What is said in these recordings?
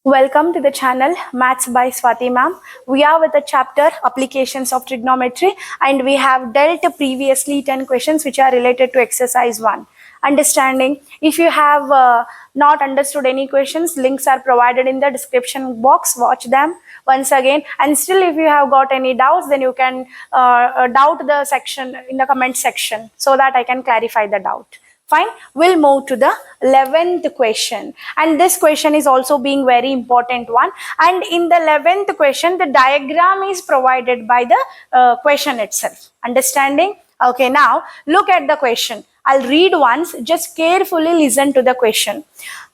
Welcome to the channel Maths by Swati ma'am. We are with the chapter Applications of Trigonometry and we have dealt previously 10 questions which are related to exercise 1. Understanding. If you have not understood any questions, links are provided in the description box. Watch them once again. And still if you have got any doubts, then you can doubt the section in the comment section so that I can clarify the doubt. Fine, we'll move to the 11th question, and this question is also being very important one, and in the 11th question the diagram is provided by the question itself. Understanding? Okay, now look at the question. I'll read once, just carefully listen to the question.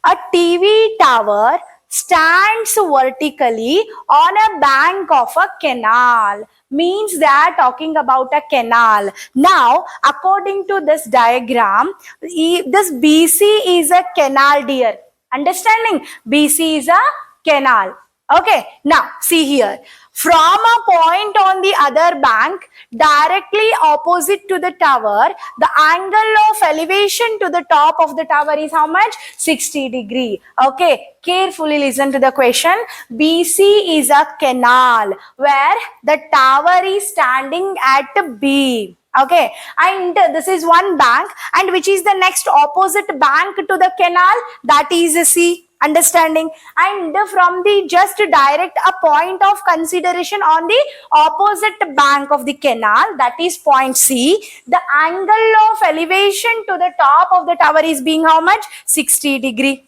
A TV tower stands vertically on a bank of a canal. Means they are talking about a canal. Now, according to this diagram, this BC is a canal, dear. Understanding? BC is a canal. Okay, now see here. From a point on the other bank, directly opposite to the tower, the angle of elevation to the top of the tower is how much? 60 degree. Okay, carefully listen to the question. BC is a canal where the tower is standing at B. Okay, and this is one bank, and which is the next opposite bank to the canal? That is C. Understanding? And from the just direct a point of consideration on the opposite bank of the canal, that is point C, the angle of elevation to the top of the tower is being how much? 60 degree.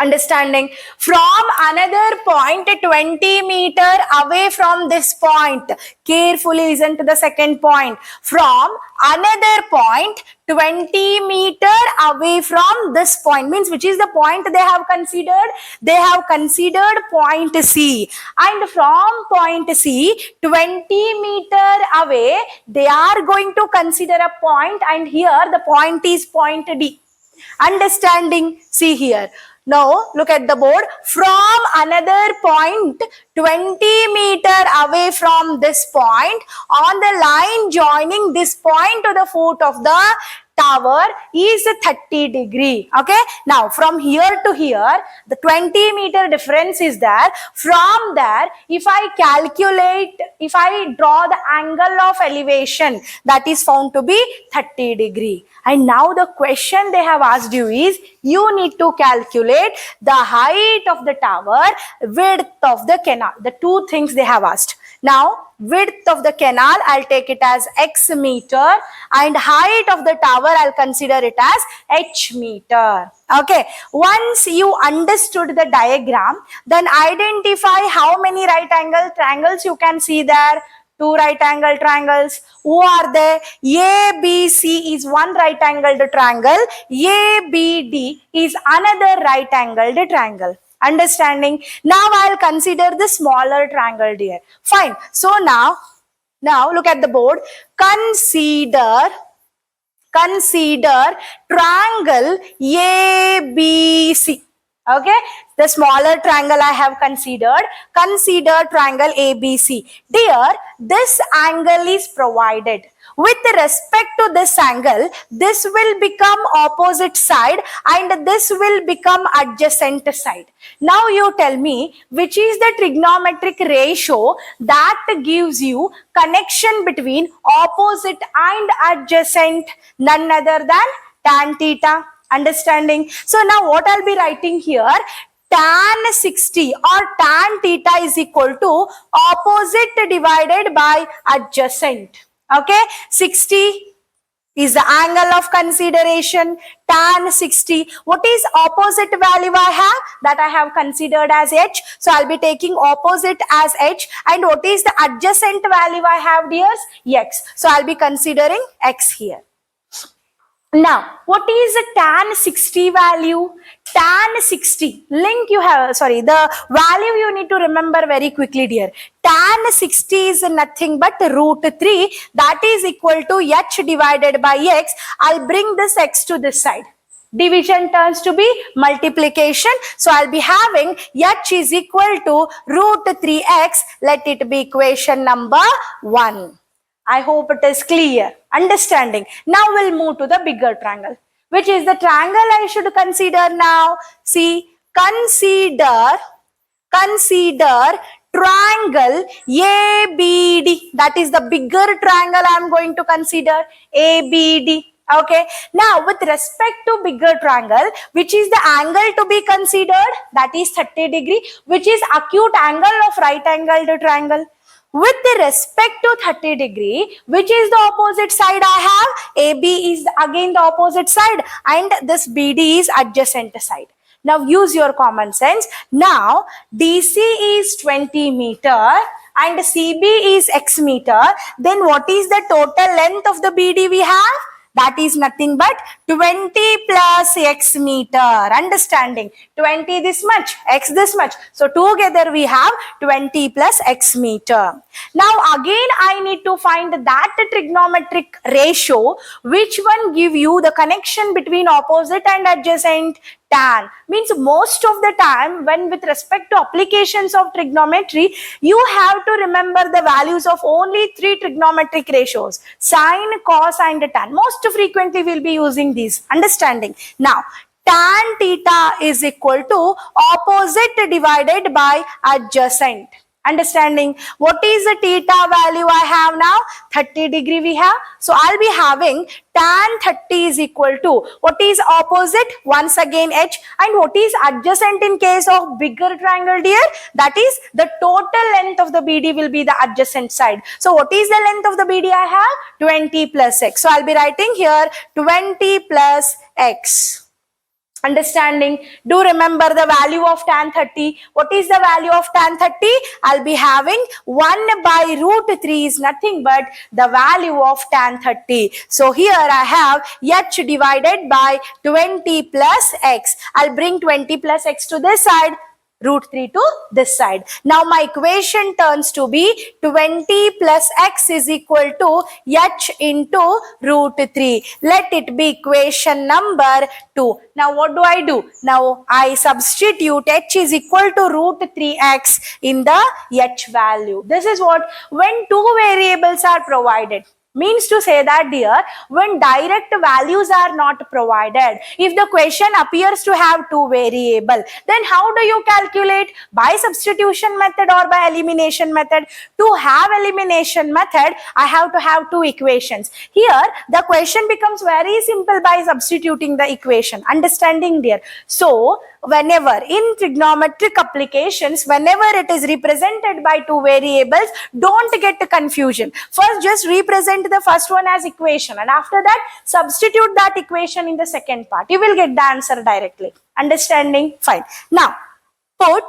Understanding? From another point 20 meter away from this point, carefully listen to the second point. From another point 20 meter away from this point, means which is the point they have considered? They have considered point C, and from point C 20 meter away they are going to consider a point, and here the point is point D. Understanding? See here. Now, look at the board. From another point 20 meter away from this point, on the line joining this point to the foot of the tower is 30 degree. Okay. Now, from here to here, the 20 meter difference is there. From there, if I calculate, if I draw the angle of elevation, that is found to be 30 degree. And now the question they have asked you is, you need to calculate the height of the tower, width of the canal. The two things they have asked. Now, width of the canal, I'll take it as X meter, and height of the tower, I'll consider it as H meter. Okay. Once you understood the diagram, then identify how many right angle triangles you can see there. Two right angle triangles. Who are they? ABC is one right angled triangle. ABD is another right angled triangle. Understanding? Now I'll consider the smaller triangle here. Fine. So now look at the board. Consider triangle ABC. Okay, the smaller triangle I have considered. Consider triangle ABC. Dear, this angle is provided. With respect to this angle, this will become opposite side and this will become adjacent side. Now you tell me, which is the trigonometric ratio that gives you connection between opposite and adjacent? None other than tan theta. Understanding? So now what I'll be writing here, tan 60 or tan theta is equal to opposite divided by adjacent. Okay, 60 is the angle of consideration, tan 60. What is opposite value I have? That I have considered as H. So I'll be taking opposite as H. And what is the adjacent value I have, dears? X. So I'll be considering X here. Now, what is the tan 60 value? Tan 60, link you have, sorry, the value you need to remember very quickly, dear. Tan 60 is nothing but root 3, that is equal to H divided by X. I'll bring this X to this side. Division turns to be multiplication. So I'll be having H is equal to root 3X. Let it be equation number 1. I hope it is clear. Understanding? Now we'll move to the bigger triangle. Which is the triangle I should consider now? See, consider consider triangle ABD. That is the bigger triangle I am going to consider, ABD. Okay, now with respect to bigger triangle, which is the angle to be considered? That is 30 degree, which is acute angle of right angled triangle. With respect to 30 degree, which is the opposite side I have? AB is again the opposite side and this BD is adjacent side. Now use your common sense. Now DC is 20 meter and CB is X meter. Then what is the total length of the BD we have? That is nothing but 20 plus X meter. Understanding? 20 this much, X this much. So together we have 20 plus X meter. Now again I need to find that trigonometric ratio. Which one give you the connection between opposite and adjacent? Tan. Means most of the time when with respect to applications of trigonometry, you have to remember the values of only 3 trigonometric ratios: sine, cos and tan. Most frequently we'll be using these. Understanding? Now tan theta is equal to opposite divided by adjacent. Understanding? What is the theta value I have now? 30 degree we have. So I'll be having tan 30 is equal to, what is opposite? Once again H. And what is adjacent in case of bigger triangle dear? That is the total length of the BD will be the adjacent side. So what is the length of the BD I have? 20 plus X. So I'll be writing here 20 plus X. Understanding? Do remember the value of tan 30. What is the value of tan 30? I'll be having 1 by root 3 is nothing but the value of tan 30. So here I have H divided by 20 plus X. I'll bring 20 plus X to this side, root 3 to this side. Now my equation turns to be 20 plus X is equal to H into root 3. Let it be equation number 2. Now what do? Now I substitute H is equal to root 3x in the H value. This is what when 2 variables are provided. Means to say that dear, when direct values are not provided, if the question appears to have 2 variables, then how do you calculate? By substitution method or by elimination method? To have elimination method, I have to have 2 equations. Here, the question becomes very simple by substituting the equation. Understanding dear? So, whenever in trigonometric applications, whenever it is represented by 2 variables, don't get confusion. First, just represent the first one as equation and after that, substitute that equation in the second part. You will get the answer directly. Understanding? Fine. Now, put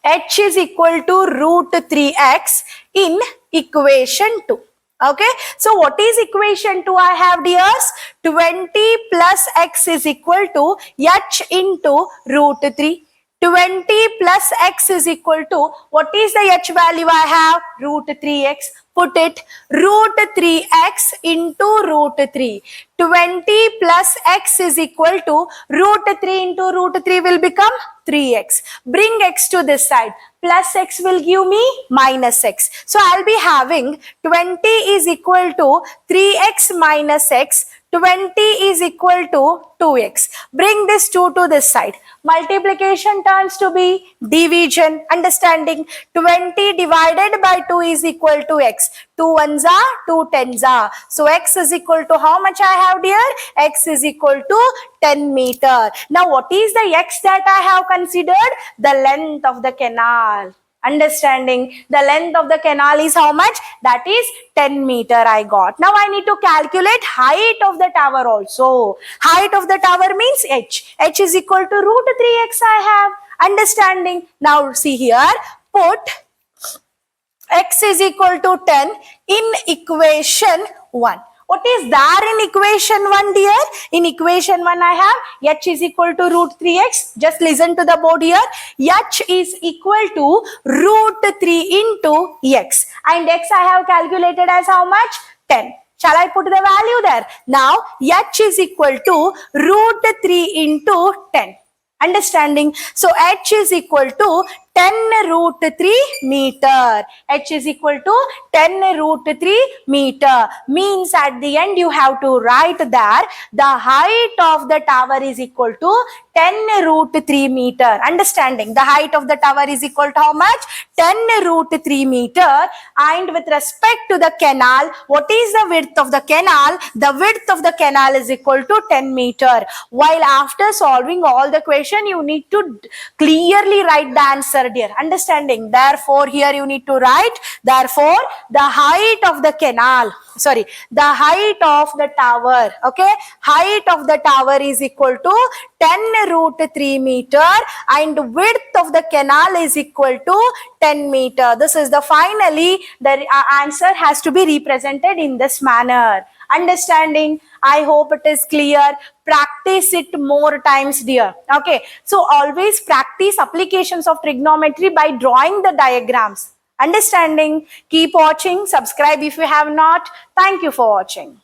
H is equal to root 3x in equation 2. Okay, so what is equation 2 I have dears? 20 plus X is equal to H into root 3. 20 plus X is equal to, what is the H value I have? Root 3x. Put it, root 3x into root 3. 20 plus X is equal to root 3 into root 3 will become 3x. Bring X to this side. Plus X will give me minus X. So I'll be having 20 is equal to 3x minus X. 20 is equal to 2x. Bring this 2 to this side. Multiplication turns to be division. Understanding? 20 divided by 2 is equal to x. 2 ones are 2 tens are. So x is equal to how much I have dear? X is equal to 10 meter. Now what is the x that I have considered? The length of the canal. Understanding? The length of the canal is how much? That is 10 meter I got. Now I need to calculate height of the tower also. Height of the tower means h. H is equal to root 3x I have. Understanding? Now see here, put x is equal to 10 in equation 1. What is there in equation 1 dear? In equation 1 I have h is equal to root 3x. Just listen to the board here. H is equal to root 3 into x. And x I have calculated as how much? 10. Shall I put the value there? Now h is equal to root 3 into 10. Understanding? So h is equal to 10 root 3 meter. H is equal to 10 root 3 meter. Means at the end you have to write that the height of the tower is equal to 10 root 3 meter. Understanding, the height of the tower is equal to how much? 10 root 3 meter. And with respect to the canal, what is the width of the canal? The width of the canal is equal to 10 meter. While after solving all the question, you need to clearly write the answer, dear. Understanding, therefore here you need to write, therefore the height of the canal, sorry, the height of the tower, okay, height of the tower is equal to 10 root 3 meter and width of the canal is equal to 10 meter. This is the finally the answer has to be represented in this manner. Understanding, I hope it is clear. Practice it more times, dear. Okay, so always practice applications of trigonometry by drawing the diagrams. Understanding, keep watching, subscribe if you have not. Thank you for watching.